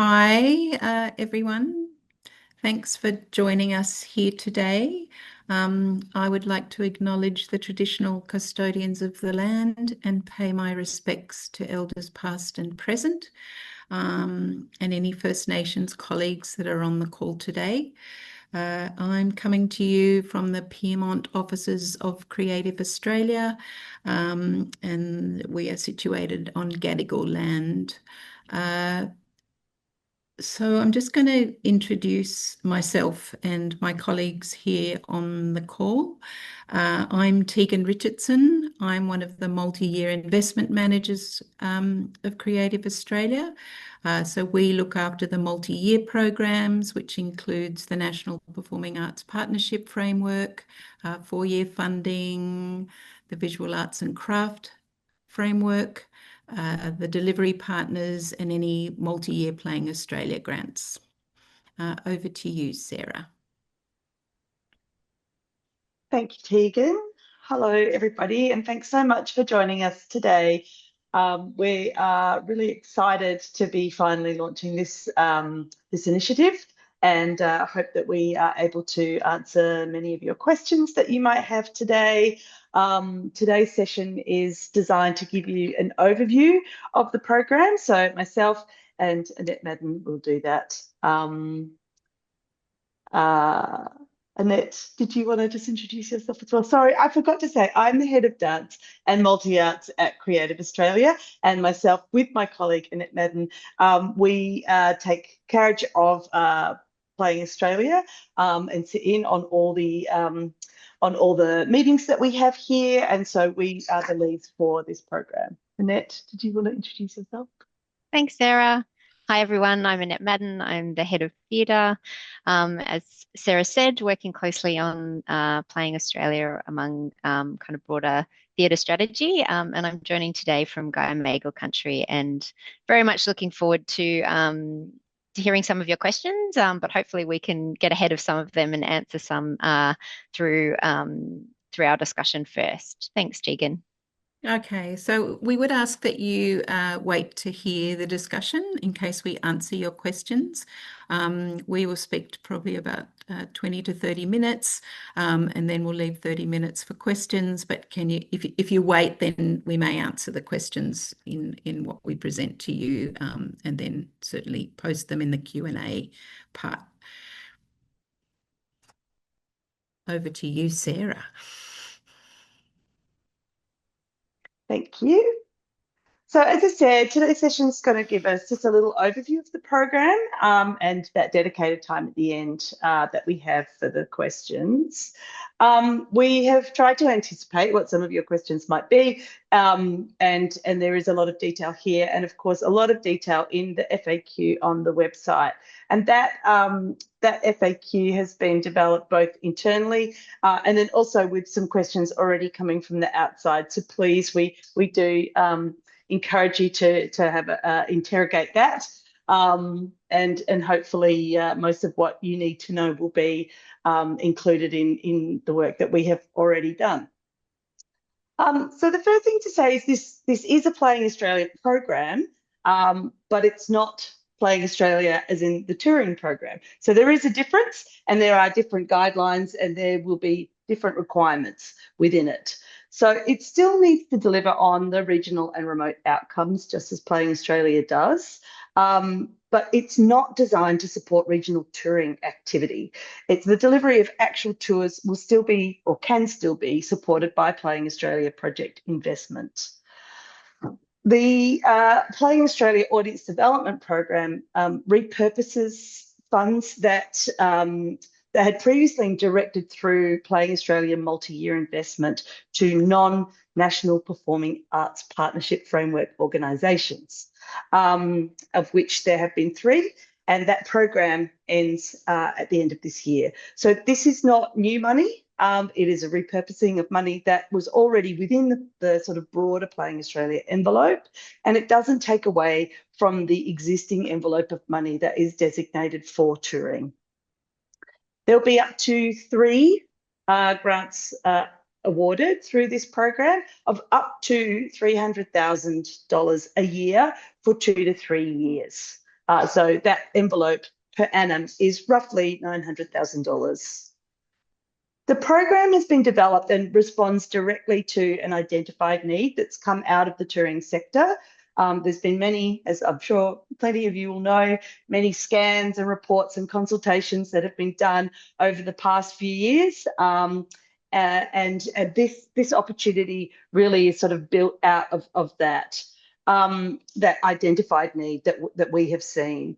Hi, everyone. Thanks for joining us here today. I would like to acknowledge the traditional custodians of the land and pay my respects to elders past and present, and any First Nations colleagues that are on the call today. I'm coming to you from the Pyrmont offices of Creative Australia, and we are situated on Gadigal land. So I'm just going to introduce myself and my colleagues here on the call. I'm Tegan Richardson. I'm one of the multi-year investment managers of Creative Australia. So we look after the multi-year programs, which includes the National Performing Arts Partnership Framework, 4-year funding, the Visual Arts and Craft Framework, the delivery partners, and any multi-year Playing Australia grants. Over to you, Sarah. Thank you, Tegan. Hello, everybody, and thanks so much for joining us today. We are really excited to be finally launching this initiative, and hope that we are able to answer many of your questions that you might have today. Today's session is designed to give you an overview of the program. So myself and Annette Madden will do that. Annette, did you want to just introduce yourself as well? Sorry, I forgot to say, I'm the head of dance and multi-arts at Creative Australia, and myself with my colleague Annette Madden, we take carriage of Playing Australia and sit in on all the meetings that we have here, and so we are the leads for this program. Annette, did you want to introduce yourself? Thanks, Sarah. Hi, everyone. I'm Annette Madden. I'm the head of theatre. As Sarah said, working closely on Playing Australia among kind of broader theatre strategy. And I'm joining today from Guyamagal country, and very much looking forward to hearing some of your questions, but hopefully we can get ahead of some of them and answer some through our discussion first. Thanks, Tegan. Okay, so we would ask that you wait to hear the discussion in case we answer your questions. We will speak probably about 20 to 30 minutes, and then we'll leave 30 minutes for questions. But if you wait, then we may answer the questions in what we present to you, and then certainly post them in the Q&A part. Over to you, Sarah. Thank you. So as I said, today's session is going to give us just a little overview of the program and that dedicated time at the end that we have for the questions. We have tried to anticipate what some of your questions might be, and there is a lot of detail here, and of course a lot of detail in the FAQ on the website. And that FAQ has been developed both internally and then also with some questions already coming from the outside. So please, we do encourage you to have interrogate that, and hopefully most of what you need to know will be included in the work that we have already done. So the first thing to say is this is a Playing Australia program, but it's not Playing Australia as in the touring program. So there is a difference, and there are different guidelines, and there will be different requirements within it. So it still needs to deliver on the regional and remote outcomes, just as Playing Australia does. But it's not designed to support regional touring activity. It's the delivery of actual tours will still be, or can still be, supported by Playing Australia project investment. The Playing Australia Audience Development Program repurposes funds that had previously been directed through Playing Australia multi-year investment to non-national performing arts partnership framework organisations, of which there have been 3, and that program ends at the end of this year. So this is not new money. It is a repurposing of money that was already within the sort of broader Playing Australia envelope, and it doesn't take away from the existing envelope of money that is designated for touring. There'll be up to 3 grants awarded through this program of up to $300,000 a year for 2 to 3 years. So that envelope per annum is roughly $900,000. The program has been developed and responds directly to an identified need that's come out of the touring sector. There's been many, as I'm sure plenty of you will know, many scans and reports and consultations that have been done over the past few years. And this opportunity really is sort of built out of that identified need that we have seen.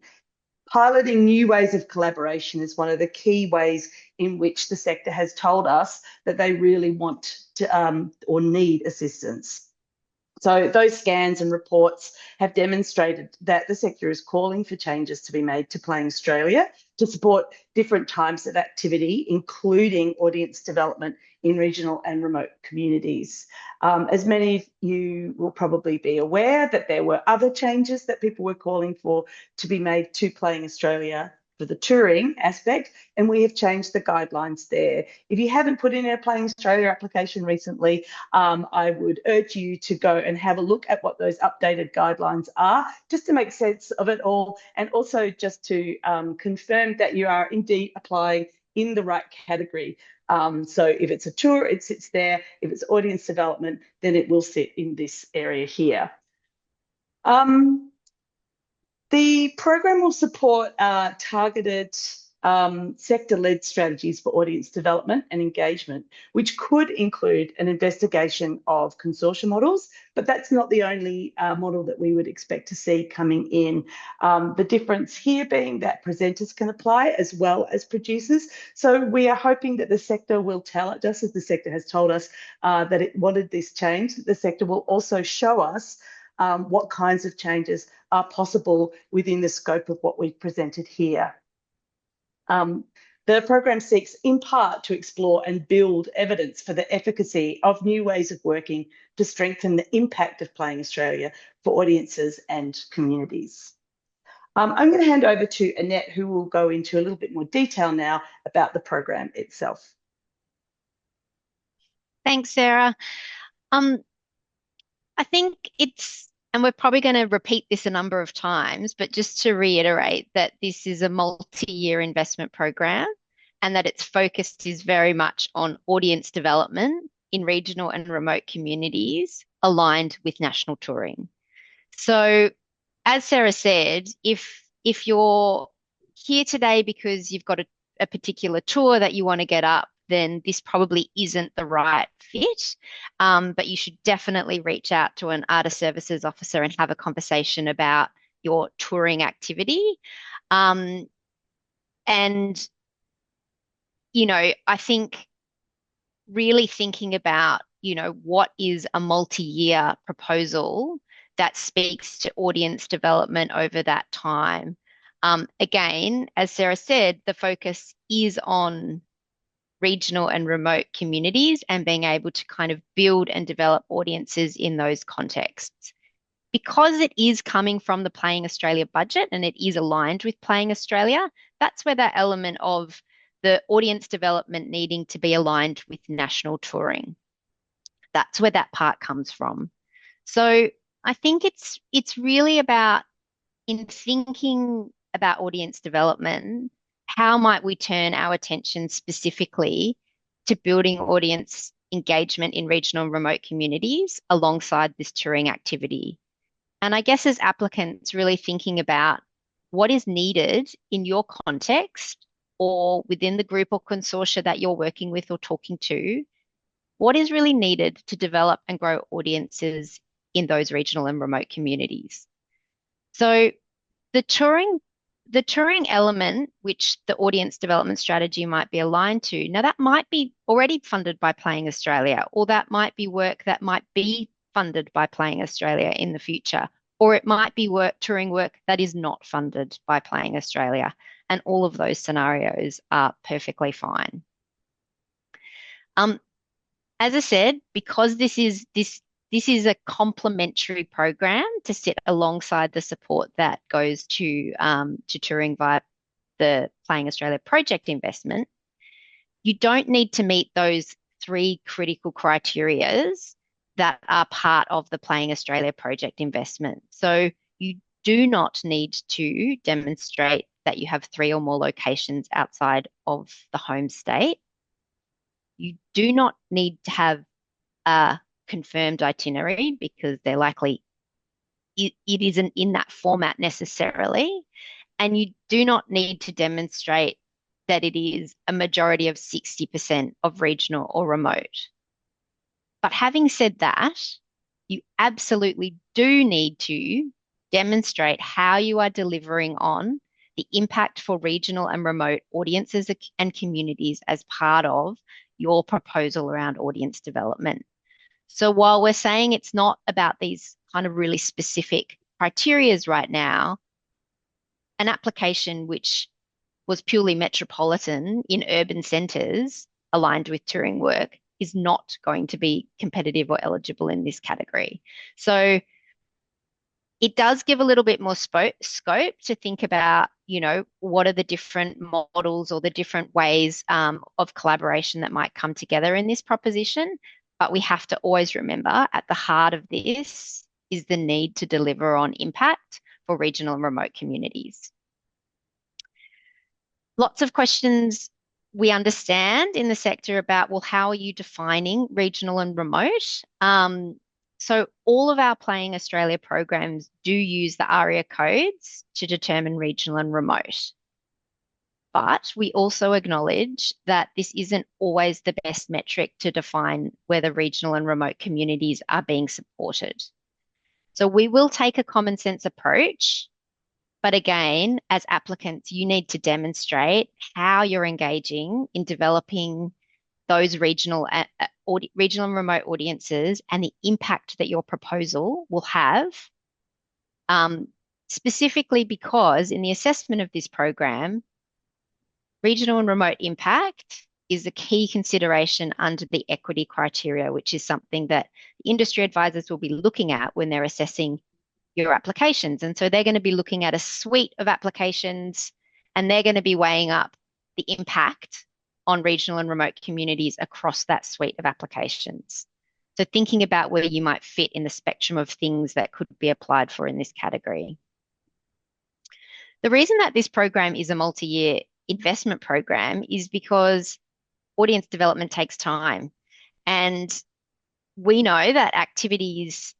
Piloting new ways of collaboration is one of the key ways in which the sector has told us that they really want to or need assistance. So those scans and reports have demonstrated that the sector is calling for changes to be made to Playing Australia to support different types of activity, including audience development in regional and remote communities. As many of you will probably be aware that there were other changes that people were calling for to be made to Playing Australia for the touring aspect, and we have changed the guidelines there. If you haven't put in a Playing Australia application recently, I would urge you to go and have a look at what those updated guidelines are, just to make sense of it all, and also just to confirm that you are indeed applying in the right category. So if it's a tour, it sits there. If it's audience development, then it will sit in this area here. The program will support targeted sector-led strategies for audience development and engagement, which could include an investigation of consortium models, but that's not the only model that we would expect to see coming in. The difference here being that presenters can apply as well as producers. So we are hoping that the sector will tell it, just as the sector has told us that it wanted this change, the sector will also show us what kinds of changes are possible within the scope of what we've presented here. The program seeks in part to explore and build evidence for the efficacy of new ways of working to strengthen the impact of Playing Australia for audiences and communities. I'm going to hand over to Annette, who will go into a little bit more detail now about the program itself. Thanks, Sarah. I think and we're probably going to repeat this a number of times, but just to reiterate that this is a multi-year investment program and that its focus is very much on audience development in regional and remote communities aligned with national touring. So as Sarah said, if you're here today because you've got a particular tour that you want to get up, then this probably isn't the right fit. But you should definitely reach out to an artist services officer and have a conversation about your touring activity. And, you know, I think really thinking about, you know, what is a multi-year proposal that speaks to audience development over that time. Again, as Sarah said, the focus is on regional and remote communities and being able to kind of build and develop audiences in those contexts. Because it is coming from the Playing Australia budget and it is aligned with Playing Australia, that's where that element of the audience development needing to be aligned with national touring. That's where that part comes from. So I think it's really about, in thinking about audience development, how might we turn our attention specifically to building audience engagement in regional and remote communities alongside this touring activity? And I guess as applicants, really thinking about what is needed in your context or within the group or consortia that you're working with or talking to, what is really needed to develop and grow audiences in those regional and remote communities? So the touring element, which the audience development strategy might be aligned to, now that might be already funded by Playing Australia, or that might be work that might be funded by Playing Australia in the future, or it might be touring work that is not funded by Playing Australia. And all of those scenarios are perfectly fine. As I said, because this is a complementary program to sit alongside the support that goes to touring via the Playing Australia project investment. You don't need to meet those 3 critical criterias that are part of the Playing Australia project investment. So you do not need to demonstrate that you have 3 or more locations outside of the home state. You do not need to have a confirmed itinerary because they're likely it isn't in that format necessarily. And you do not need to demonstrate that it is a majority of 60% of regional or remote. But having said that, you absolutely do need to demonstrate how you are delivering on the impact for regional and remote audiences and communities as part of your proposal around audience development. So while we're saying it's not about these kind of really specific criterias right now, an application which was purely metropolitan in urban centres aligned with touring work is not going to be competitive or eligible in this category. So it does give a little bit more scope to think about, what are the different models or the different ways of collaboration that might come together in this proposition. But we have to always remember at the heart of this is the need to deliver on impact for regional and remote communities. Lots of questions we understand in the sector about, well, how are you defining regional and remote? So all of our Playing Australia programs do use the ARIA codes to determine regional and remote. But we also acknowledge that this isn't always the best metric to define whether regional and remote communities are being supported. So we will take a common sense approach, but again, as applicants, you need to demonstrate how you're engaging in developing those regional and remote audiences and the impact that your proposal will have, specifically because in the assessment of this program, regional and remote impact is a key consideration under the equity criteria, which is something that the industry advisors will be looking at when they're assessing your applications. And so they're going to be looking at a suite of applications and they're going to be weighing up the impact on regional and remote communities across that suite of applications. So thinking about where you might fit in the spectrum of things that could be applied for in this category. The reason that this program is a multi-year investment program is because audience development takes time. And we know that activities,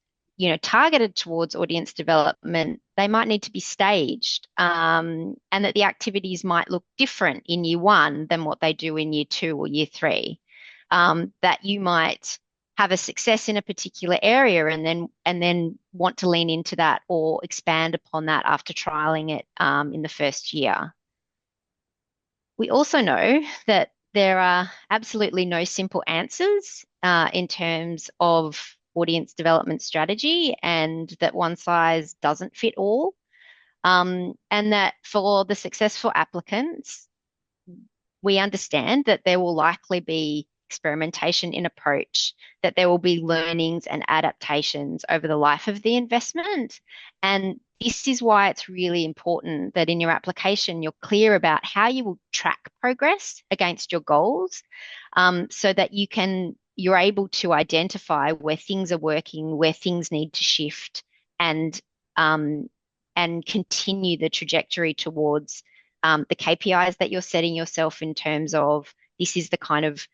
targeted towards audience development, they might need to be staged, and that the activities might look different in year 1 than what they do in year 2 or year 3. That you might have a success in a particular area and then want to lean into that or expand upon that after trialing it in the first year. We also know that there are absolutely no simple answers in terms of audience development strategy, and that one size doesn't fit all. And that for the successful applicants, we understand that there will likely be experimentation in approach, that there will be learnings and adaptations over the life of the investment. And this is why it's really important that in your application, you're clear about how you will track progress against your goals, so that you're able to identify where things are working, where things need to shift, and continue the trajectory towards the KPIs that you're setting yourself in terms of this is the kind of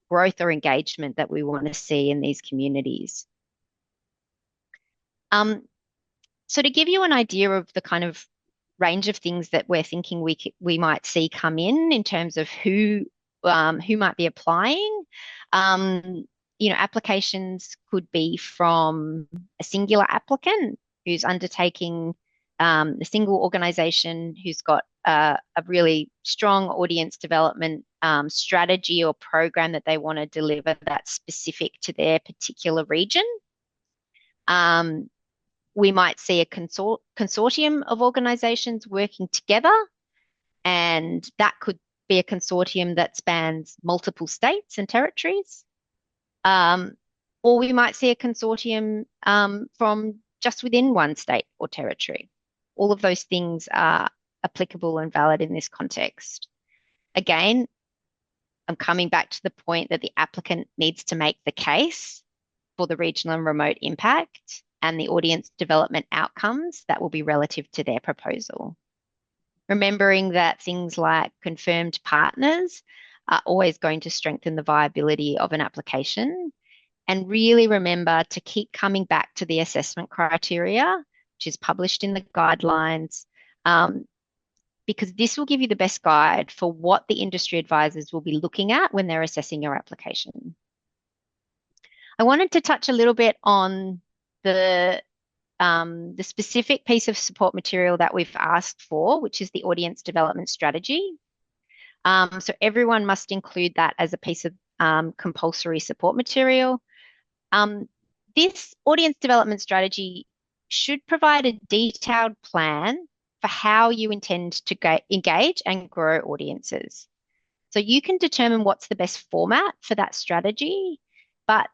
growth or engagement that we want to see in these communities. So to give you an idea of the kind of range of things that we're thinking we might see come in terms of who might be applying, applications could be from a singular applicant who's undertaking a single organisation who's got a really strong audience development strategy or program that they want to deliver that's specific to their particular region. We might see a consortium of organisations working together, and that could be a consortium that spans multiple states and territories. Or we might see a consortium from just within one state or territory. All of those things are applicable and valid in this context. Again, I'm coming back to the point that the applicant needs to make the case for the regional and remote impact. and the audience development outcomes that will be relative to their proposal. Remembering that things like confirmed partners are always going to strengthen the viability of an application. And really remember to keep coming back to the assessment criteria, which is published in the guidelines, because this will give you the best guide for what the industry advisors will be looking at when they're assessing your application. I wanted to touch a little bit on the specific piece of support material that we've asked for, which is the audience development strategy. So everyone must include that as a piece of compulsory support material. This audience development strategy should provide a detailed plan for how you intend to engage and grow audiences. So you can determine what's the best format for that strategy, but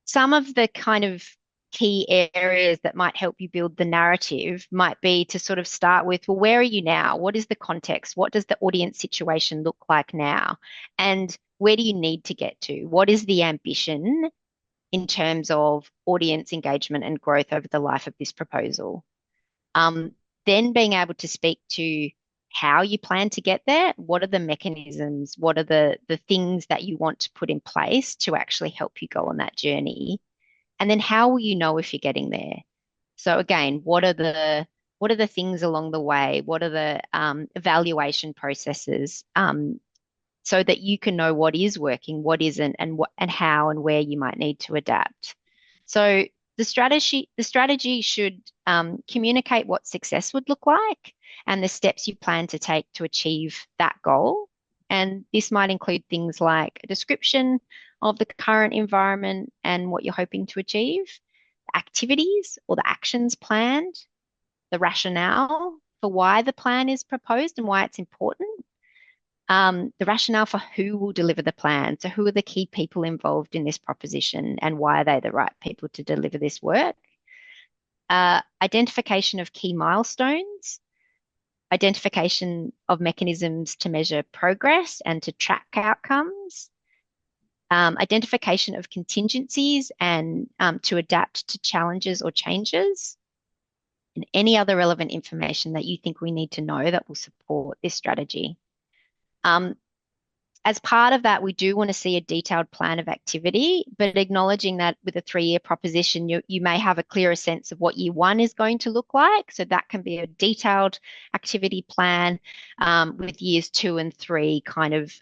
some of the kind of key areas that might help you build the narrative might be to sort of start with, well, where are you now? What is the context? What does the audience situation look like now? And where do you need to get to? What is the ambition in terms of audience engagement and growth over the life of this proposal? Then being able to speak to how you plan to get there. What are the mechanisms? What are the things that you want to put in place to actually help you go on that journey? And then how will you know if you're getting there? So again, what are the things along the way? What are the evaluation processes so that you can know what is working, what isn't, and how and where you might need to adapt. So the strategy should communicate what success would look like and the steps you plan to take to achieve that goal. And this might include things like a description of the current environment and what you're hoping to achieve, activities or the actions planned, the rationale for why the plan is proposed and why it's important, the rationale for who will deliver the plan. So who are the key people involved in this proposition and why are they the right people to deliver this work? Identification of key milestones, identification of mechanisms to measure progress and to track outcomes, identification of contingencies and to adapt to challenges or changes, and any other relevant information that you think we need to know that will support this strategy. As part of that, we do want to see a detailed plan of activity, but acknowledging that with a 3-year proposition, you may have a clearer sense of what year 1 is going to look like. So that can be a detailed activity plan with years 2 and 3 kind of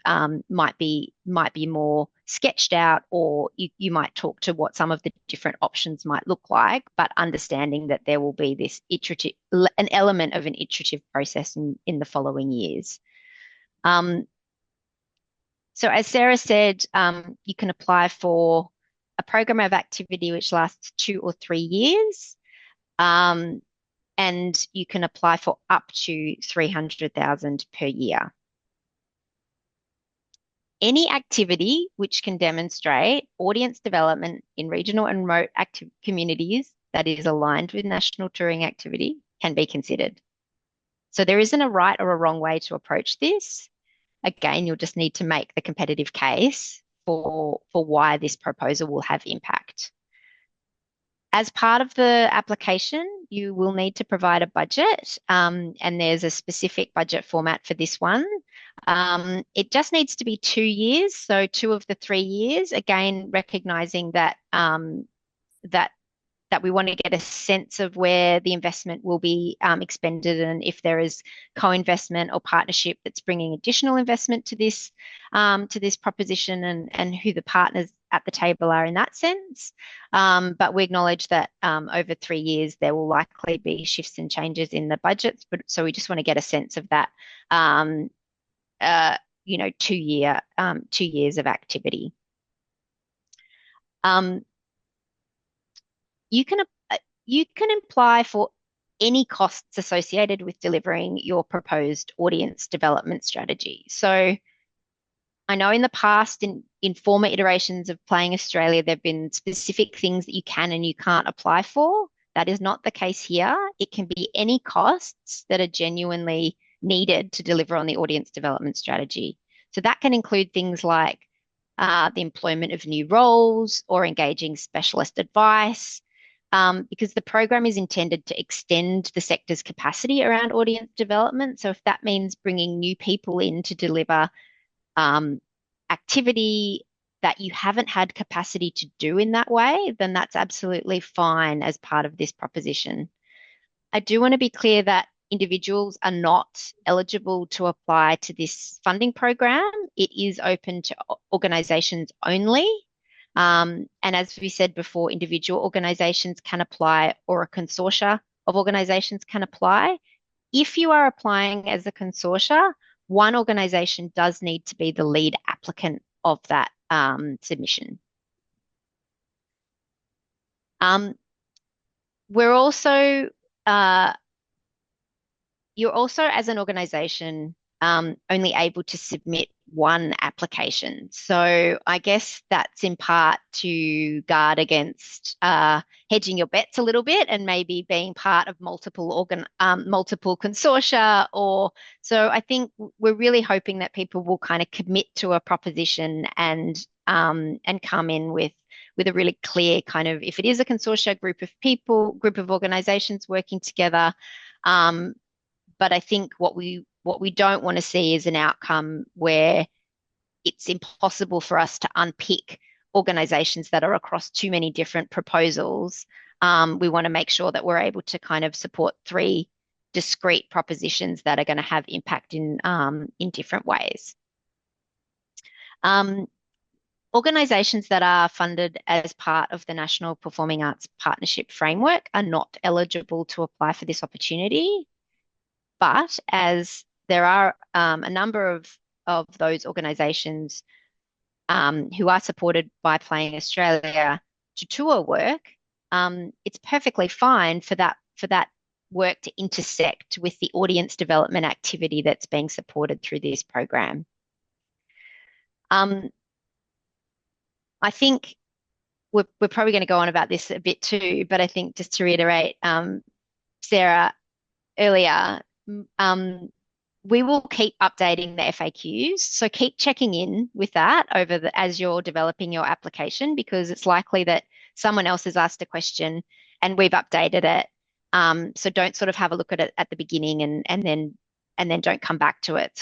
might be more sketched out, or you might talk to what some of the different options might look like, but understanding that there will be this an element of an iterative process in the following years. So as Sarah said, you can apply for a program of activity which lasts 2 or 3 years, and you can apply for up to $300,000 per year. Any activity which can demonstrate audience development in regional and remote communities that is aligned with national touring activity can be considered. So there isn't a right or a wrong way to approach this. Again, you'll just need to make the competitive case for why this proposal will have impact. As part of the application, you will need to provide a budget, and there's a specific budget format for this one. It just needs to be 2 years, so 2 of the 3 years, again, recognizing that that we want to get a sense of where the investment will be expended, and if there is co-investment or partnership that's bringing additional investment to this proposition, and who the partners at the table are in that sense. But we acknowledge that over 3 years there will likely be shifts and changes in the budgets. But so we just want to get a sense of that, 2 years of activity. You can apply for any costs associated with delivering your proposed audience development strategy. So I know in the past, in former iterations of Playing Australia, there have been specific things that you can and you can't apply for. That is not the case here. It can be any costs that are genuinely needed to deliver on the audience development strategy. So that can include things like the employment of new roles or engaging specialist advice, because the program is intended to extend the sector's capacity around audience development. So if that means bringing new people in to deliver activity that you haven't had capacity to do in that way, then that's absolutely fine as part of this proposition. I do want to be clear that individuals are not eligible to apply to this funding program. It is open to organisations only. And as we said before, individual organisations can apply, or a consortia of organisations can apply. If you are applying as a consortia, one organisation does need to be the lead applicant of that submission. We're also, you're also, as an organisation, only able to submit one application. So I guess that's in part to guard against hedging your bets a little bit and maybe being part of multiple consortia. So I think we're really hoping that people will kind of commit to a proposition and come in with a really clear kind of, if it is a consortia, group of organisations working together. But I think what we don't want to see is an outcome where it's impossible for us to unpick organisations that are across too many different proposals. We want to make sure that we're able to kind of support 3 discrete propositions that are going to have impact in different ways. Organisations that are funded as part of the National Performing Arts Partnership Framework are not eligible to apply for this opportunity. But as there are a number of those organisations who are supported by Playing Australia to tour work, it's perfectly fine for that work to intersect with the audience development activity that's being supported through this program. I think we're probably going to go on about this a bit too, but I think just to reiterate, Sarah, earlier, we will keep updating the FAQs. So keep checking in with that as you're developing your application, because it's likely that someone else has asked a question and we've updated it. So don't sort of have a look at it at the beginning and then don't come back to it.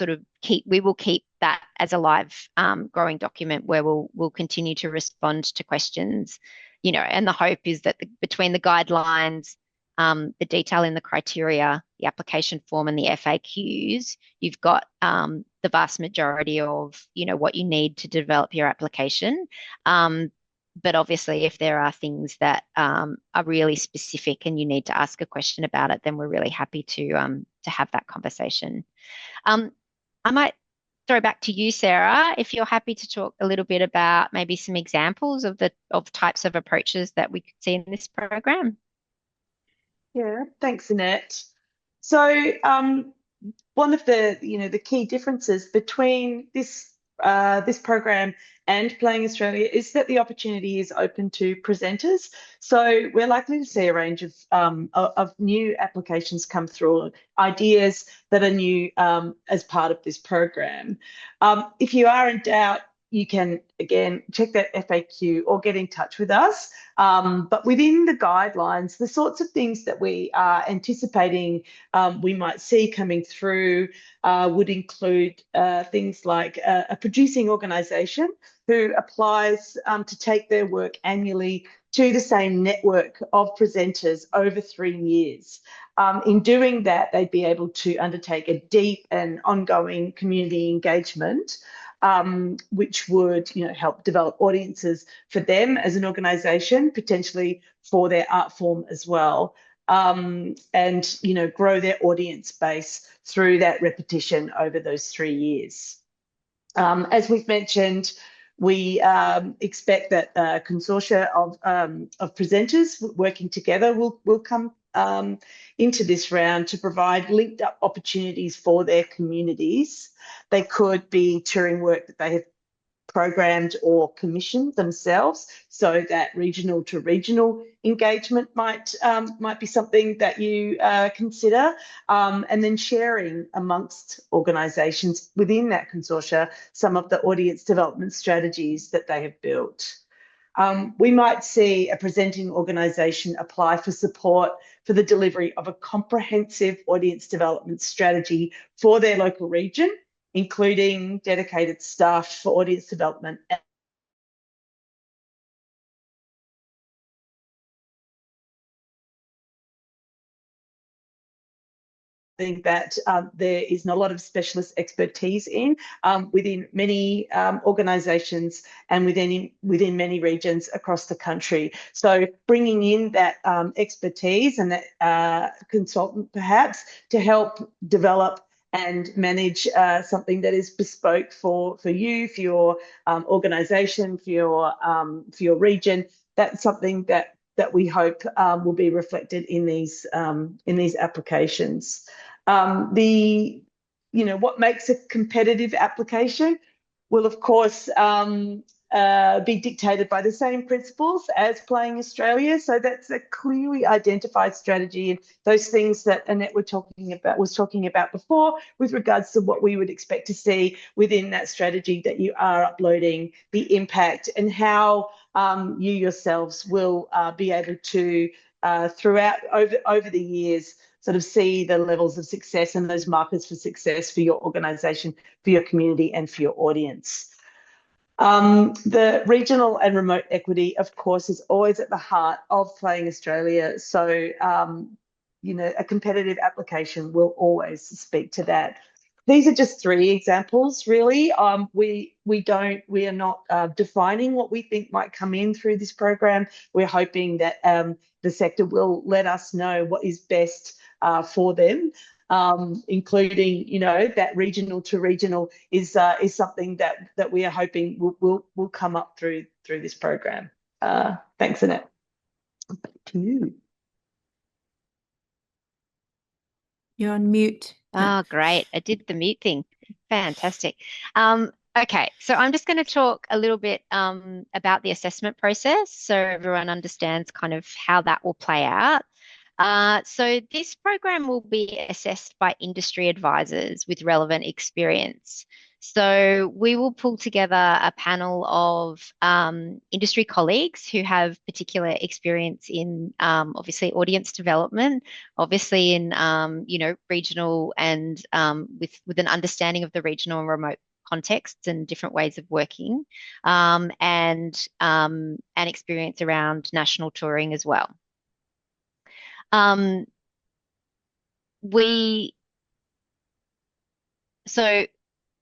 We will keep that as a live growing document where we'll continue to respond to questions, and the hope is that between the guidelines, the detail in the criteria, the application form and the FAQs, you've got the vast majority of, what you need to develop your application. But obviously, if there are things that are really specific and you need to ask a question about it, then we're really happy to have that conversation. I might throw back to you, Sarah, if you're happy to talk a little bit about maybe some examples of types of approaches that we could see in this program. Yeah, thanks, Annette. So one of the key differences between this program and Playing Australia is that the opportunity is open to presenters. So we're likely to see a range of new applications come through, ideas that are new as part of this program. If you are in doubt, you can, again, check that FAQ or get in touch with us. But within the guidelines, the sorts of things that we are anticipating we might see coming through would include things like a producing organisation who applies to take their work annually to the same network of presenters over 3 years. In doing that, they'd be able to undertake a deep and ongoing community engagement, which would, help develop audiences for them as an organisation, potentially for their art form as well, and grow their audience base through that repetition over those 3 years. As we've mentioned, we expect that a consortia of presenters working together will come into this round to provide linked up opportunities for their communities. They could be touring work that they have programmed or commissioned themselves, so that regional to regional engagement might be something that you consider, and then sharing amongst organisations within that consortia some of the audience development strategies that they have built. we might see a presenting organisation apply for support for the delivery of a comprehensive audience development strategy for their local region, including dedicated staff for audience development. Think that there is not a lot of specialist expertise in within many organisations and within many regions across the country. So bringing in that expertise and that consultant perhaps to help develop and manage something that is bespoke for you, for your organisation, for your region. That's something that we hope will be reflected in these applications. What makes a competitive application will, of course, be dictated by the same principles as Playing Australia. So that's a clearly identified strategy, and those things that Annette was talking about before with regards to what we would expect to see within that strategy that you are uploading, the impact, and how you yourselves will be able to throughout over the years sort of see the levels of success and those markers for success for your organisation, for your community, and for your audience. The regional and remote equity, of course, is always at the heart of Playing Australia. So, a competitive application will always speak to that. These are just 3 examples, really. We are not defining what we think might come in through this program. We're hoping that the sector will let us know what is best for them, including, that regional to regional is something that we are hoping will come up through this program. Thanks, Annette. Back to you. You're on mute. Oh, great. I did the mute thing. Fantastic. Okay, so I'm just going to talk a little bit about the assessment process so everyone understands kind of how that will play out. So this program will be assessed by industry advisors with relevant experience. So we will pull together a panel of industry colleagues who have particular experience in obviously audience development, obviously in regional and with an understanding of the regional and remote contexts and different ways of working, and experience around national touring as well. So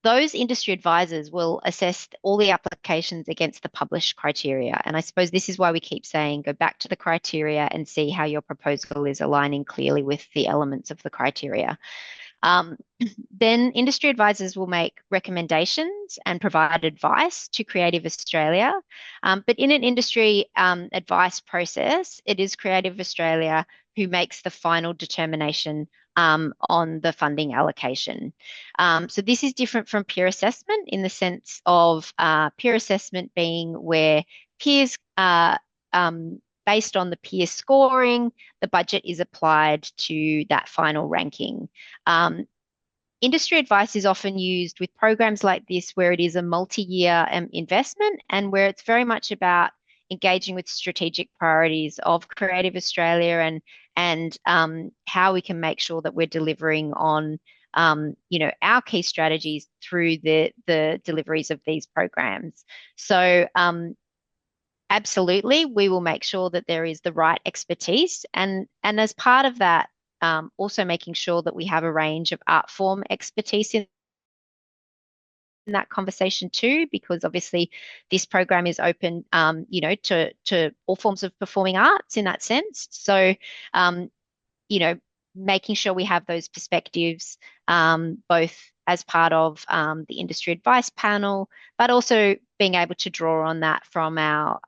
those industry advisors will assess all the applications against the published criteria. And I suppose this is why we keep saying, go back to the criteria and see how your proposal is aligning clearly with the elements of the criteria. Then industry advisors will make recommendations and provide advice to Creative Australia. But in an industry advice process, it is Creative Australia who makes the final determination on the funding allocation. So this is different from peer assessment in the sense of peer assessment being where peers based on the peer scoring, the budget is applied to that final ranking. Industry advice is often used with programs like this where it is a multi-year investment and where it's very much about engaging with strategic priorities of Creative Australia and how we can make sure that we're delivering on our key strategies through the deliveries of these programs. So absolutely, we will make sure that there is the right expertise, and as part of that, also making sure that we have a range of art form expertise in that conversation too, because obviously this program is open, to all forms of performing arts in that sense. So, making sure we have those perspectives, both as part of the industry advice panel, but also being able to draw on that from our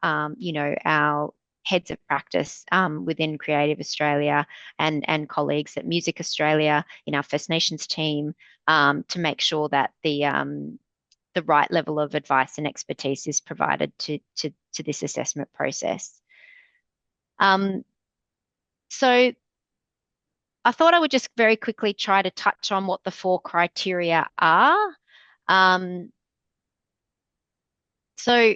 heads of practice within Creative Australia and colleagues at Music Australia in our First Nations team, to make sure that the right level of advice and expertise is provided to this assessment process. So I thought I would just very quickly try to touch on what the 4 criteria are. So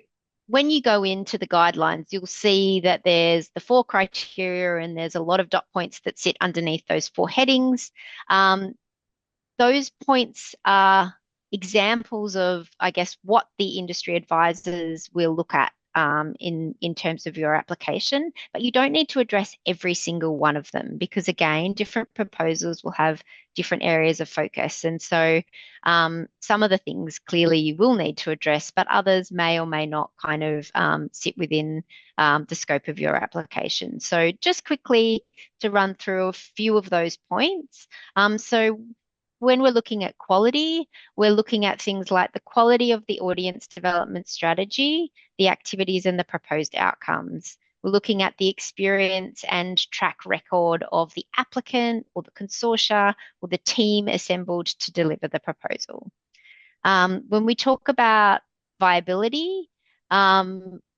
when you go into the guidelines, you'll see that there's the 4 criteria and there's a lot of dot points that sit underneath those 4 headings. Those points are examples of, I guess, what the industry advisors will look at in terms of your application, but you don't need to address every single one of them because, again, different proposals will have different areas of focus. And so some of the things clearly you will need to address, but others may or may not kind of sit within the scope of your application. So just quickly to run through a few of those points. So when we're looking at quality, we're looking at things like the quality of the audience development strategy, the activities and the proposed outcomes. We're looking at the experience and track record of the applicant or the consortia or the team assembled to deliver the proposal. When we talk about viability,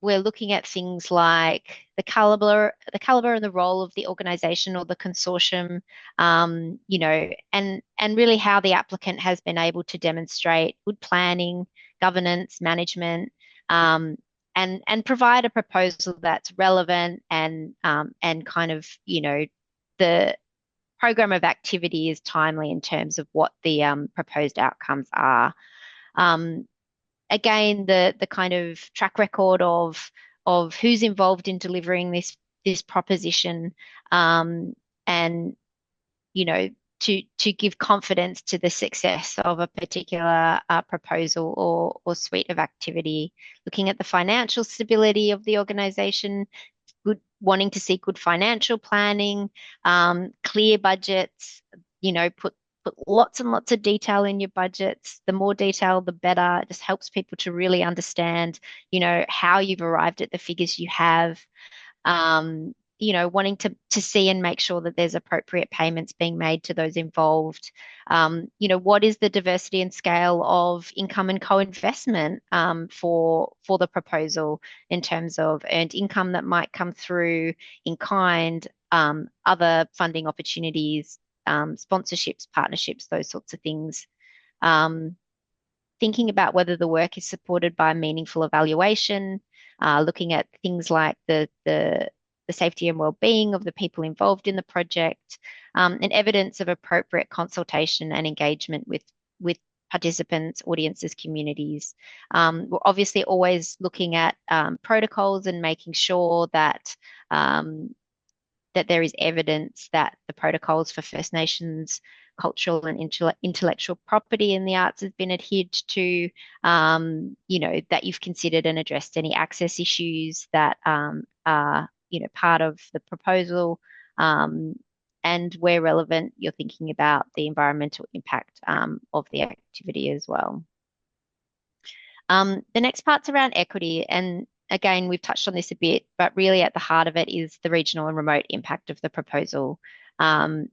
we're looking at things like the caliber and the role of the organisation or the consortium, you know, and really how the applicant has been able to demonstrate good planning, governance, management, and provide a proposal that's relevant and kind of, you know, the program of activity is timely in terms of what the proposed outcomes are. Again, the kind of track record of who's involved in delivering this proposition, and you know, to give confidence to the success of a particular proposal or suite of activity. Looking at the financial stability of the organisation, wanting to see good financial planning, clear budgets. You know, put lots and lots of detail in your budgets. The more detail, the better. It just helps people to really understand, you know, how you've arrived at the figures you have. You know, wanting to see and make sure that there's appropriate payments being made to those involved. You know, what is the diversity and scale of income and co-investment for the proposal in terms of earned income that might come through in kind, other funding opportunities, sponsorships, partnerships, those sorts of things. Thinking about whether the work is supported by a meaningful evaluation, looking at things like the safety and well-being of the people involved in the project, and evidence of appropriate consultation and engagement with participants, audiences, communities. We're obviously always looking at protocols and making sure that that there is evidence that the protocols for First Nations cultural and intellectual property in the arts has been adhered to, you know, that you've considered and addressed any access issues that are, you know, part of the proposal, and where relevant, you're thinking about the environmental impact of the activity as well. The next part's around equity, and again, we've touched on this a bit, but really at the heart of it is the regional and remote impact of the proposal, and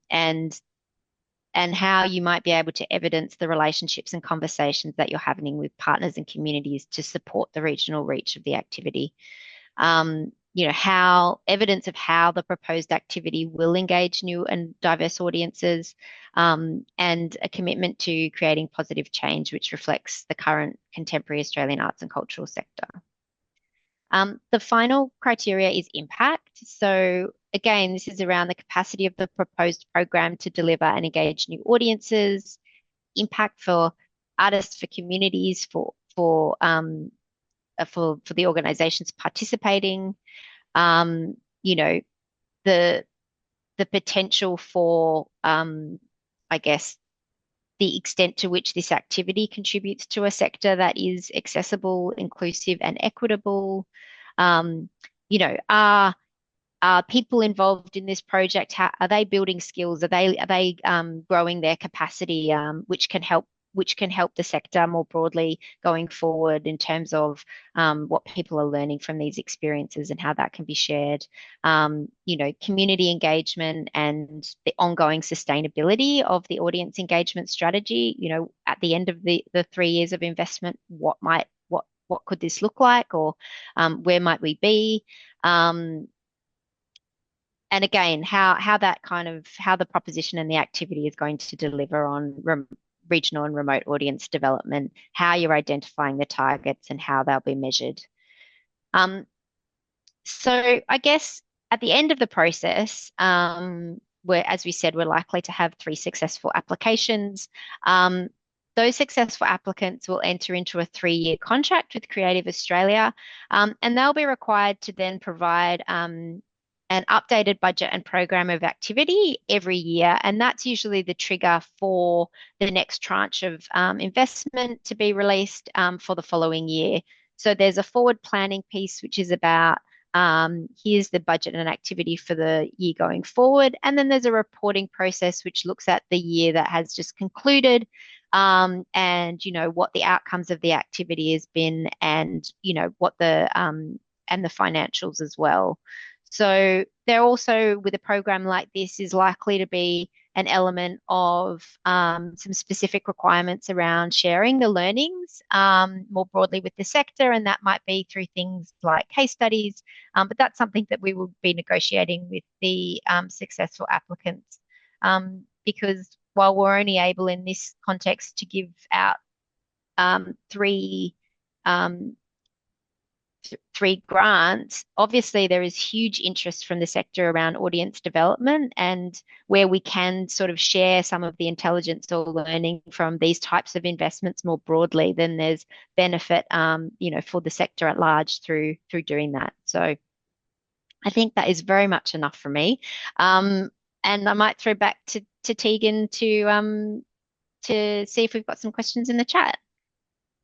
how you might be able to evidence the relationships and conversations that you're having with partners and communities to support the regional reach of the activity. You know, how evidence of how the proposed activity will engage new and diverse audiences, and a commitment to creating positive change which reflects the current contemporary Australian arts and cultural sector. The final criteria is impact. So again, this is around the capacity of the proposed program to deliver and engage new audiences, impact for artists, for communities, for the organisations participating. You know, the potential for, I guess, the extent to which this activity contributes to a sector that is accessible, inclusive, and equitable. You know, are people involved in this project? Are they building skills? Are they growing their capacity, which can help the sector more broadly going forward in terms of what people are learning from these experiences and how that can be shared. You know, community engagement and the ongoing sustainability of the audience engagement strategy. You know, at the end of the 3 years of investment, what could this look like, or where might we be? And again, how the proposition and the activity is going to deliver on regional and remote audience development, how you're identifying the targets and how they'll be measured. So I guess at the end of the process, where, as we said, we're likely to have 3 successful applications. Those successful applicants will enter into a 3-year contract with Creative Australia, and they'll be required to then provide an updated budget and program of activity every year. And that's usually the trigger for the next tranche of investment to be released for the following year. So there's a forward planning piece, which is about here's the budget and activity for the year going forward. And then there's a reporting process, which looks at the year that has just concluded and, what the outcomes of the activity has been and, what the and the financials as well. So there also, with a program like this, is likely to be an element of some specific requirements around sharing the learnings more broadly with the sector, and that might be through things like case studies, but that's something that we will be negotiating with the successful applicants, because while we're only able in this context to give out three grants, obviously there is huge interest from the sector around audience development, and where we can sort of share some of the intelligence or learning from these types of investments more broadly, then there's benefit, for the sector at large through doing that. So I think that is very much enough for me. And I might throw back to Tegan to see if we've got some questions in the chat.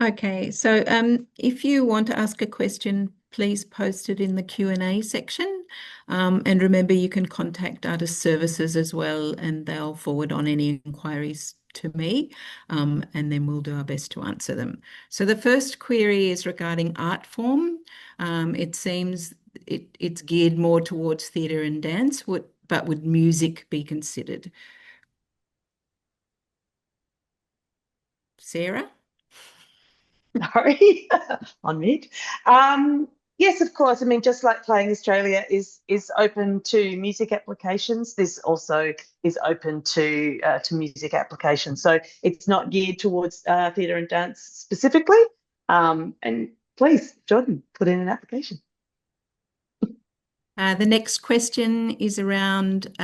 Okay, so if you want to ask a question, please post it in the Q&A section. And remember, you can contact Artist Services as well, and they'll forward on any inquiries to me, and then we'll do our best to answer them. So the first query is regarding art form. It seems it's geared more towards theatre and dance, but would music be considered? Sarah? Sorry, on mute. Yes, of course. I mean, just like Playing Australia is open to music applications, this also is open to music applications. So it's not geared towards theatre and dance specifically. And please, Jordan, put in an application. The next question is around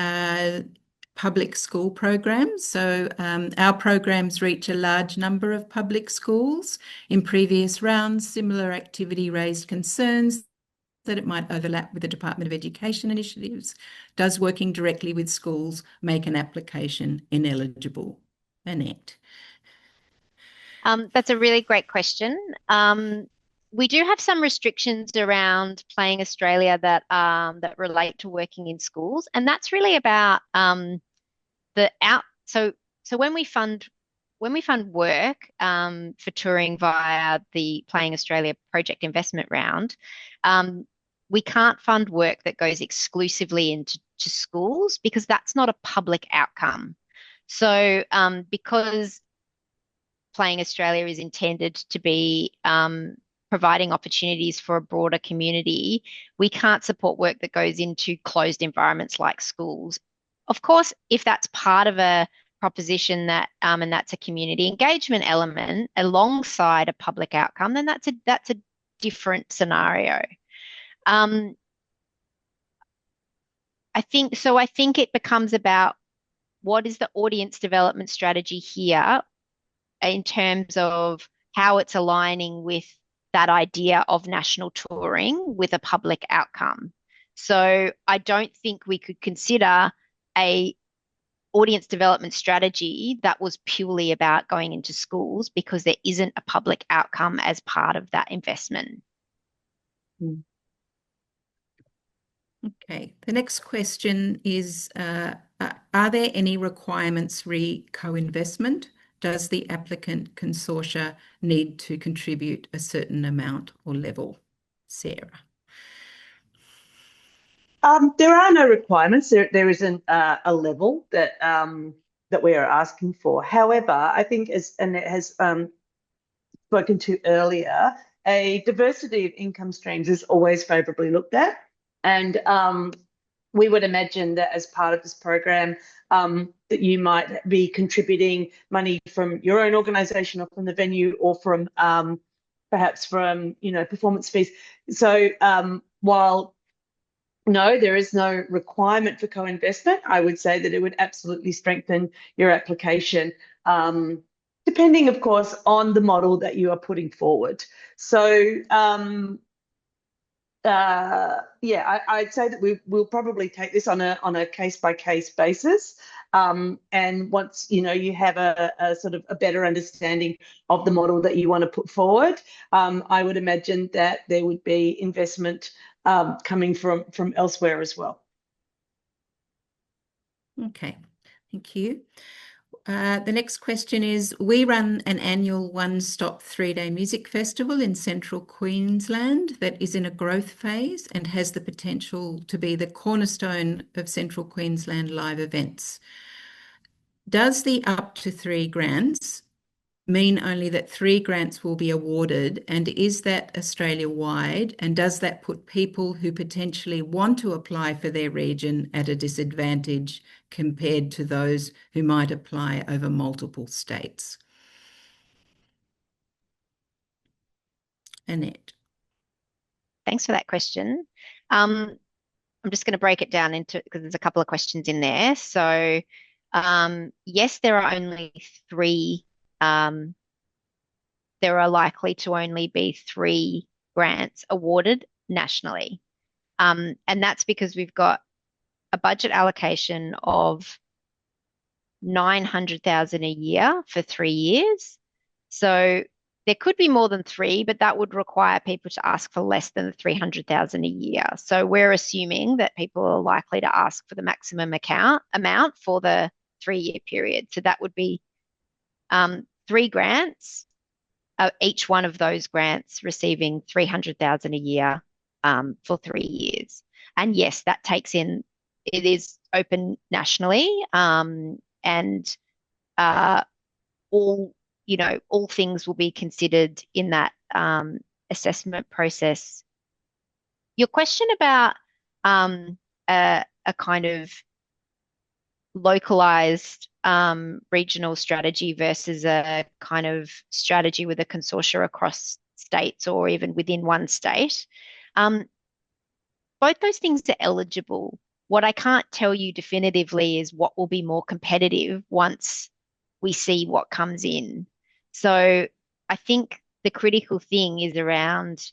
public school programs. So our programs reach a large number of public schools. In previous rounds, similar activity raised concerns that it might overlap with the Department of Education initiatives. Does working directly with schools make an application ineligible? Annette. That's a really great question. We do have some restrictions around Playing Australia that relate to working in schools, and that's really about So when we fund work for touring via the Playing Australia project investment round, we can't fund work that goes exclusively into schools because that's not a public outcome. So because Playing Australia is intended to be providing opportunities for a broader community, we can't support work that goes into closed environments like schools. Of course, if that's part of a proposition that and that's a community engagement element alongside a public outcome, then that's a different scenario. I think it becomes about what is the audience development strategy here in terms of how it's aligning with that idea of national touring with a public outcome. So I don't think we could consider a audience development strategy that was purely about going into schools because there isn't a public outcome as part of that investment. Okay, the next question is, are there any requirements re co-investment? Does the applicant consortia need to contribute a certain amount or level? Sarah. There are no requirements. There isn't a level that we are asking for. However, I think, as Annette has spoken to earlier, a diversity of income streams is always favourably looked at, and we would imagine that as part of this program, that you might be contributing money from your own organisation or from the venue or from perhaps from, performance fees. So while no, there is no requirement for co-investment, I would say that it would absolutely strengthen your application, depending, of course, on the model that you are putting forward. So yeah, I'd say that we'll probably take this on a case-by-case basis. And once you have a sort of a better understanding of the model that you want to put forward, I would imagine that there would be investment coming from elsewhere as well. Okay, thank you. The next question is, we run an annual one-stop 3-day music festival in central Queensland that is in a growth phase and has the potential to be the cornerstone of central Queensland live events. Does the up to 3 grants mean only that 3 grants will be awarded, and is that Australia-wide, and does that put people who potentially want to apply for their region at a disadvantage compared to those who might apply over multiple states? Annette. Thanks for that question. I'm just going to break it down into, because there's a couple of questions in there. So yes, there are only 3 there are likely to only be 3 grants awarded nationally. And that's because we've got a budget allocation of 900,000 a year for 3 years. So there could be more than 3, but that would require people to ask for less than 300,000 a year. So we're assuming that people are likely to ask for the maximum amount for the 3-year period. So that would be 3 grants. Each one of those grants receiving 300,000 a year for 3 years. And yes, that takes in, it is open nationally, and all things will be considered in that assessment process. Your question about a kind of localized regional strategy versus a kind of strategy with a consortia across states or even within one state. Both those things are eligible. What I can't tell you definitively is what will be more competitive once we see what comes in. So I think the critical thing is around,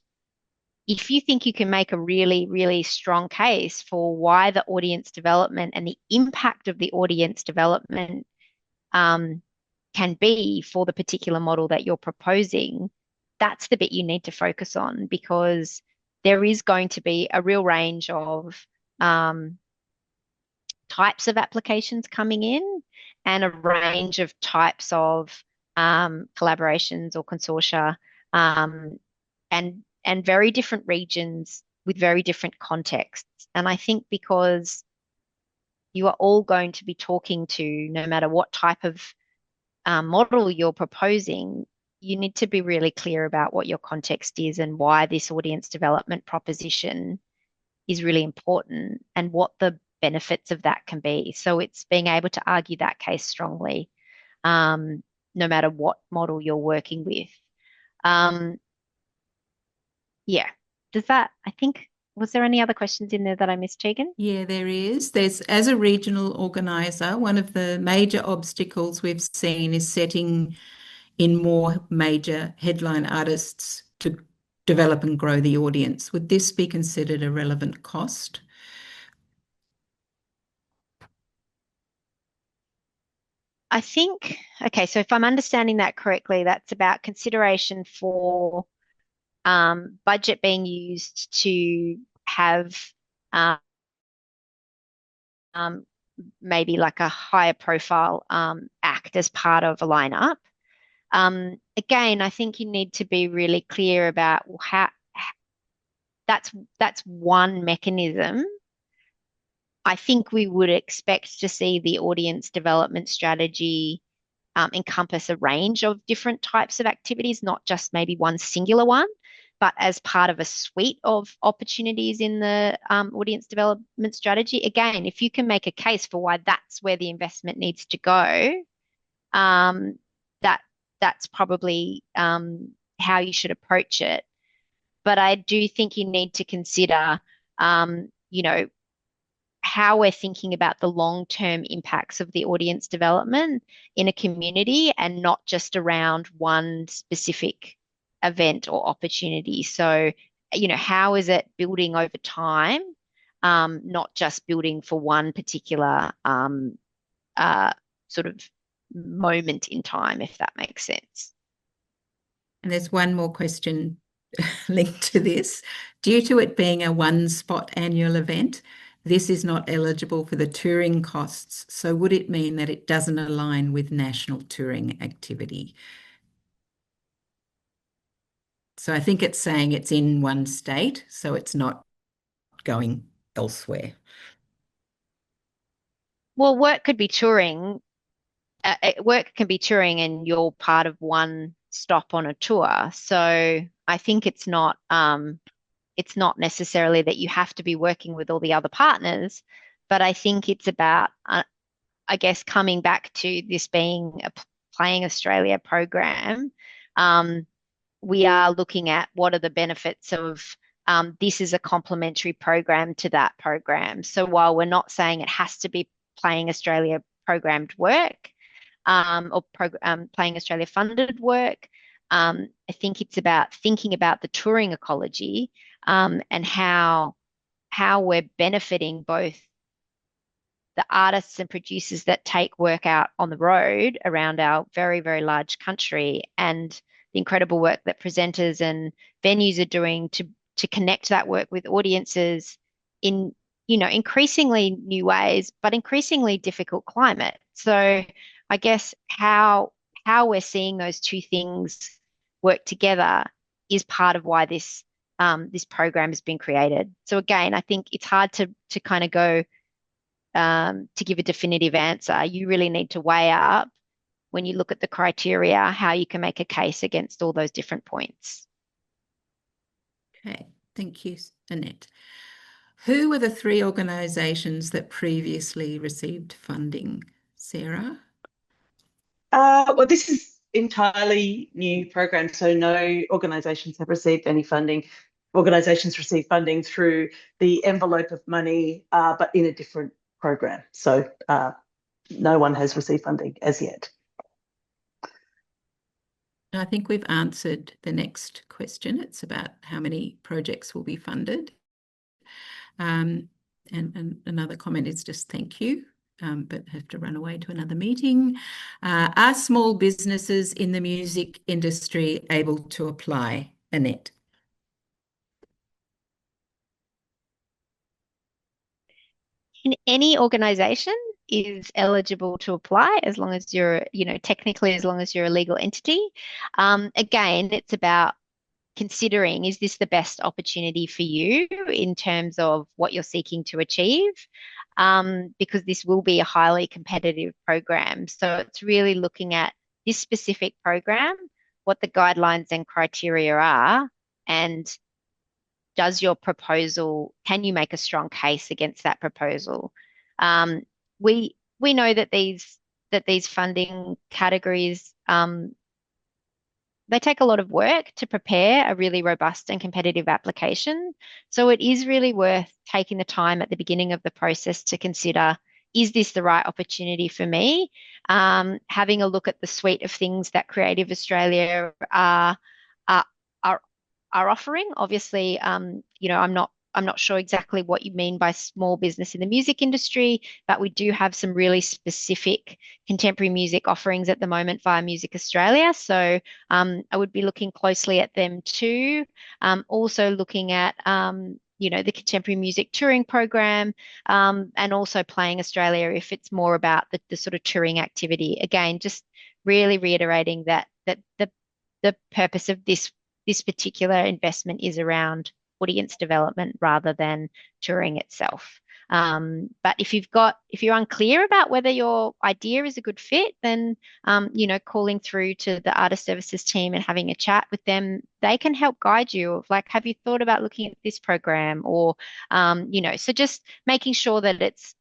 if you think you can make a really, really strong case for why the audience development and the impact of the audience development can be for the particular model that you're proposing, that's the bit you need to focus on, because there is going to be a real range of types of applications coming in and a range of types of collaborations or consortia, and very different regions with very different contexts. And I think because you are all going to be talking to, no matter what type of model you're proposing, you need to be really clear about what your context is and why this audience development proposition is really important and what the benefits of that can be. So it's being able to argue that case strongly, no matter what model you're working with. Yeah. Does that, I think, was there any other questions in there that I missed, Tegan? Yeah, there is. As a regional organiser, one of the major obstacles we've seen is setting in more major headline artists to develop and grow the audience. Would this be considered a relevant cost? I think, okay, so if I'm understanding that correctly, that's about consideration for budget being used to have maybe like a higher profile act as part of a lineup. Again, I think you need to be really clear about how that's one mechanism. I think we would expect to see the audience development strategy encompass a range of different types of activities, not just maybe one singular one, but as part of a suite of opportunities in the audience development strategy. Again, if you can make a case for why that's where the investment needs to go, that's probably how you should approach it. But I do think you need to consider, you know, how we're thinking about the long-term impacts of the audience development in a community and not just around one specific event or opportunity. So, you know, how is it building over time, not just building for one particular sort of moment in time, if that makes sense. And there's one more question linked to this. Due to it being a one-spot annual event, this is not eligible for the touring costs. So would it mean that it doesn't align with national touring activity? So I think it's saying it's in one state, so it's not going elsewhere. Well, work could be touring. Work can be touring and you're part of one stop on a tour. So I think it's not necessarily that you have to be working with all the other partners, but I think it's about, I guess, coming back to this being a Playing Australia program. We are looking at what are the benefits of this is a complementary program to that program. So while we're not saying it has to be Playing Australia programmed work or Playing Australia funded work, I think it's about thinking about the touring ecology and how we're benefiting both the artists and producers that take work out on the road around our very, very large country and the incredible work that presenters and venues are doing to connect that work with audiences in, you know, increasingly new ways, but increasingly difficult climate. So I guess how we're seeing those two things work together is part of why this program has been created. So again, I think it's hard to kind of go to give a definitive answer. You really need to weigh up when you look at the criteria, how you can make a case against all those different points. Okay, thank you, Annette. Who were the 3 organisations that previously received funding, Sarah? Well, this is entirely new program, so no organisations have received any funding. Organisations receive funding through the envelope of money, but in a different program. So no one has received funding as yet. I think we've answered the next question. It's about how many projects will be funded. And another comment is just thank you, but have to run away to another meeting. Are small businesses in the music industry able to apply, Annette? In any organisation is eligible to apply as long as you're, you know, technically as long as you're a legal entity. Again, it's about considering, is this the best opportunity for you in terms of what you're seeking to achieve? Because this will be a highly competitive program. So it's really looking at this specific program, what the guidelines and criteria are, and does your proposal, can you make a strong case against that proposal? We know that these funding categories they take a lot of work to prepare a really robust and competitive application. So it is really worth taking the time at the beginning of the process to consider, is this the right opportunity for me? Having a look at the suite of things that Creative Australia are offering. Obviously, you know, I'm not sure exactly what you mean by small business in the music industry, but we do have some really specific contemporary music offerings at the moment via Music Australia. So I would be looking closely at them too. Also looking at, you know, the contemporary music touring program and also Playing Australia if it's more about the sort of touring activity. Again, just really reiterating that the purpose of this particular investment is around audience development rather than touring itself. But if you're unclear about whether your idea is a good fit, then you know, calling through to the artist services team and having a chat with them, they can help guide you. Like, have you thought about looking at this program? Or you know, so just making sure that it's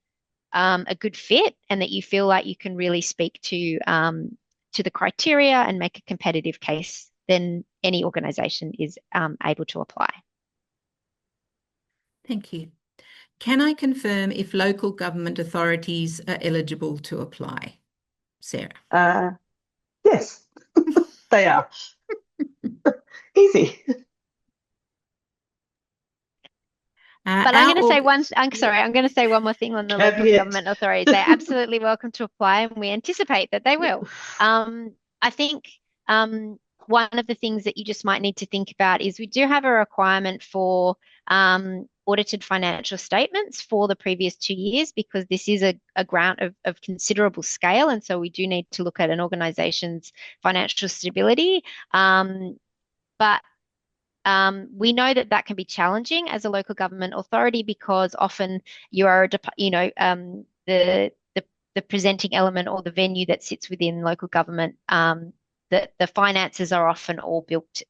a good fit and that you feel like you can really speak to the criteria and make a competitive case then any organisation is able to apply. Thank you. Can I confirm if local government authorities are eligible to apply? Sarah. Yes, they are. Easy. But I'm going to say I'm going to say one more thing on the local government authorities. They're absolutely welcome to apply, and we anticipate that they will. I think one of the things that you just might need to think about is we do have a requirement for audited financial statements for the previous 2 years, because this is a grant of considerable scale, and so we do need to look at an organisation's financial stability. But we know that can be challenging as a local government authority, because often you are, the presenting element or the venue that sits within local government. The finances are often all built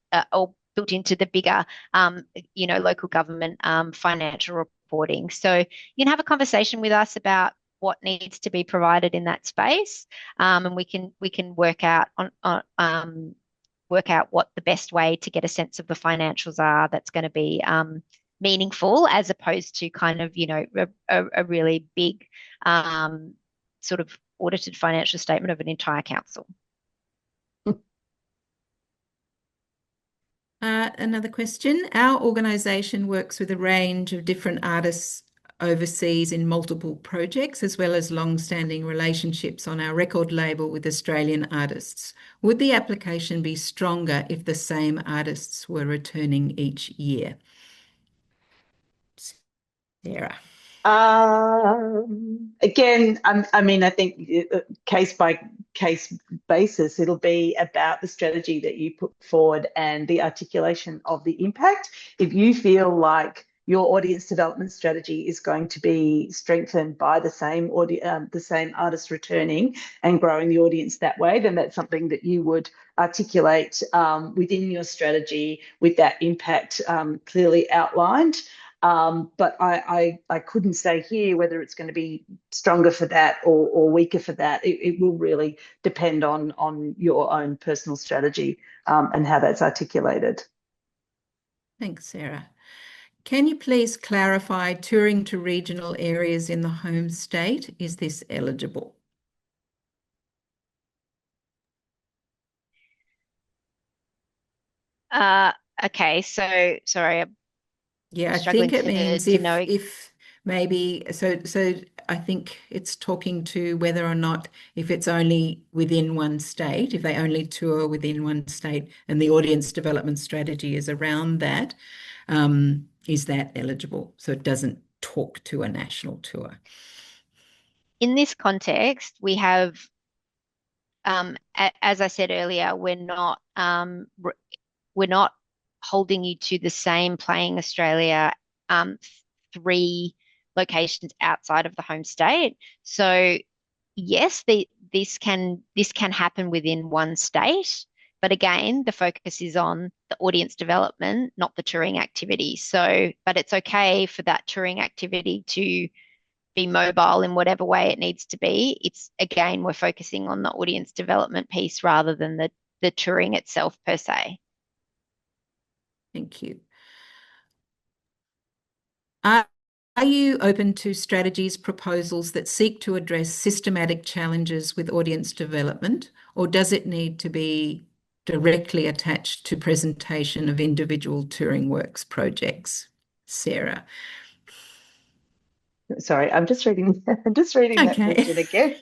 into the bigger, local government financial reporting. So you can have a conversation with us about what needs to be provided in that space, and we can work out what the best way to get a sense of the financials are that's going to be meaningful, as opposed to kind of, a really big sort of audited financial statement of an entire council. Another question. Our organisation works with a range of different artists overseas in multiple projects, as well as long-standing relationships on our record label with Australian artists. Would the application be stronger if the same artists were returning each year? Sarah. Again, I think case by case basis, it'll be about the strategy that you put forward and the articulation of the impact. If you feel like your audience development strategy is going to be strengthened by the same artists returning and growing the audience that way, then that's something that you would articulate within your strategy with that impact clearly outlined. But I couldn't say here whether it's going to be stronger for that or weaker for that. It will really depend on your own personal strategy and how that's articulated. Thanks, Sarah. Can you please clarify touring to regional areas in the home state? Is this eligible? Okay, so sorry. Yeah, I think it means if maybe, so I think it's talking to whether or not, if it's only within one state, if they only tour within one state and the audience development strategy is around that, is that eligible? So it doesn't talk to a national tour. In this context, we have, as I said earlier, we're not holding you to the same Playing Australia 3 locations outside of the home state. So yes, this can happen within one state, but again, the focus is on the audience development, not the touring activity. So, but it's okay for that touring activity to be mobile in whatever way it needs to be. It's, again, we're focusing on the audience development piece rather than the touring itself per se. Thank you. Are you open to strategies, proposals that seek to address systematic challenges with audience development, or does it need to be directly attached to presentation of individual touring works projects? Sarah. Sorry, I'm just reading that question again.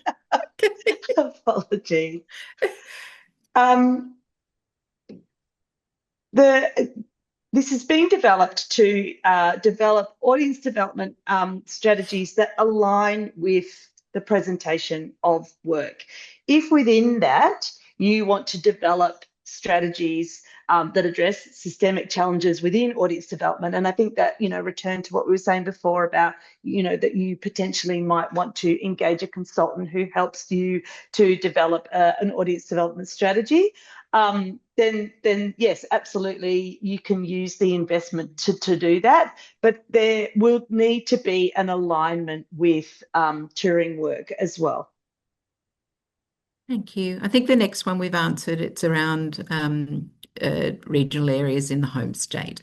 Apologies. This is being developed to develop audience development strategies that align with the presentation of work. If within that you want to develop strategies that address systemic challenges within audience development, and I think that, return to what we were saying before about, that you potentially might want to engage a consultant who helps you to develop an audience development strategy. Then yes, absolutely, you can use the investment to do that, but there will need to be an alignment with touring work as well. Thank you. I think the next one we've answered, it's around regional areas in the home state.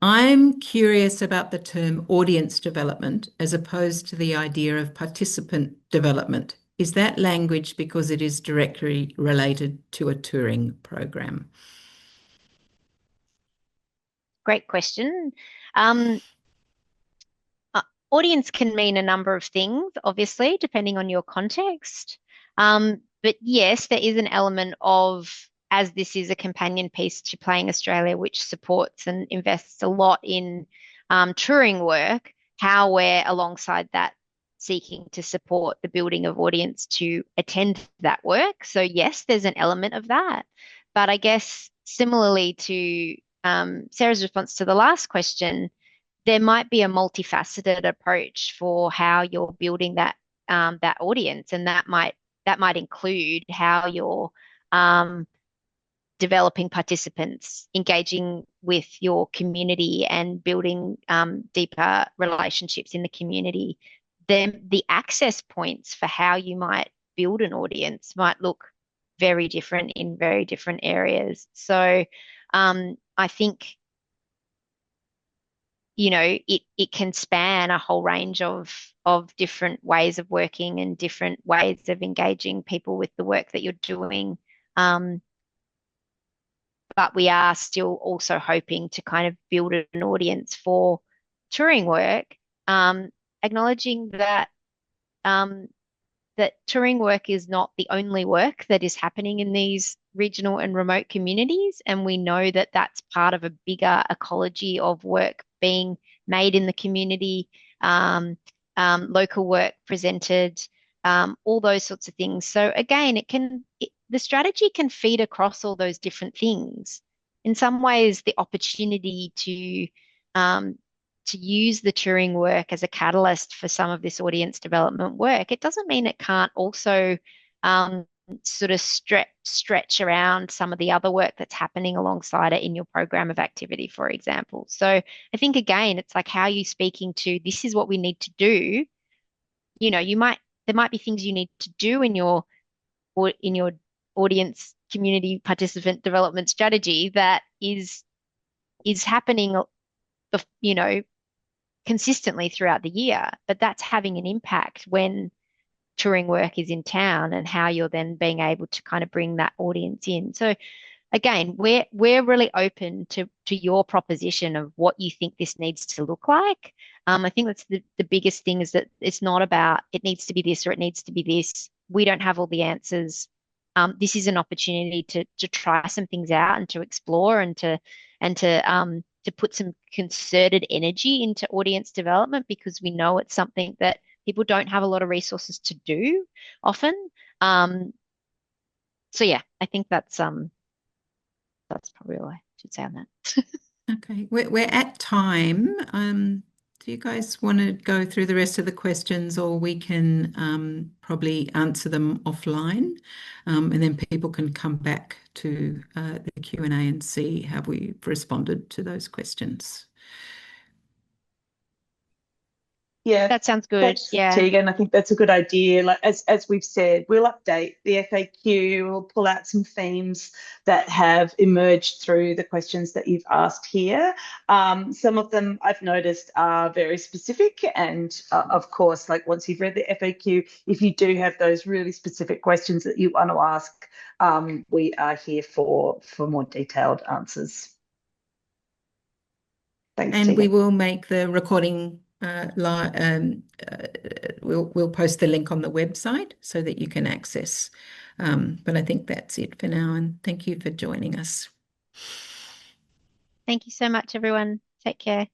I'm curious about the term audience development as opposed to the idea of participant development. Is that language because it is directly related to a touring program? Great question. Audience can mean a number of things, obviously, depending on your context. But yes, there is an element of, as this is a companion piece to Playing Australia, which supports and invests a lot in touring work, how we're alongside that seeking to support the building of audience to attend that work. So yes, there's an element of that. But I guess similarly to Sarah's response to the last question, there might be a multifaceted approach for how you're building that that audience, and that might include how you're developing participants, engaging with your community, and building deeper relationships in the community. Then the access points for how you might build an audience might look very different in very different areas. So I think, you know, it can span a whole range of different ways of working and different ways of engaging people with the work that you're doing. But we are still also hoping to kind of build an audience for touring work, acknowledging that that touring work is not the only work that is happening in these regional and remote communities. And we know that that's part of a bigger ecology of work being made in the community, local work presented, all those sorts of things. So again, the strategy can feed across all those different things. In some ways, the opportunity to use the touring work as a catalyst for some of this audience development work, it doesn't mean it can't also sort of stretch around some of the other work that's happening alongside it in your program of activity, for example. So I think, again, it's like, how are you speaking to, this is what we need to do? You know, there might be things you need to do in your audience community participant development strategy that is happening, you know, consistently throughout the year, but that's having an impact when touring work is in town, and how you're then being able to kind of bring that audience in. So again, we're really open to your proposition of what you think this needs to look like. I think that's the biggest thing, is that it's not about it needs to be this or it needs to be this. We don't have all the answers. This is an opportunity to try some things out and to explore and to put some concerted energy into audience development, because we know it's something that people don't have a lot of resources to do often. So yeah, I think that's probably all I should say on that. Okay, we're at time. Do you guys want to go through the rest of the questions, or we can probably answer them offline, and then people can come back to the Q&A and see how we've responded to those questions. Yeah, that sounds good. Thanks, Yeah, Tegan. I think that's a good idea. Like as we've said, we'll update the FAQ. We'll pull out some themes that have emerged through the questions that you've asked here. Some of them I've noticed are very specific, and of course, like once you've read the FAQ, if you do have those really specific questions that you want to ask, we are here for more detailed answers. Thanks, And Tegan. we will make the recording. We'll post the link on the website so that you can access. But I think that's it for now, and thank you for joining us. thank you so much, everyone. Take care.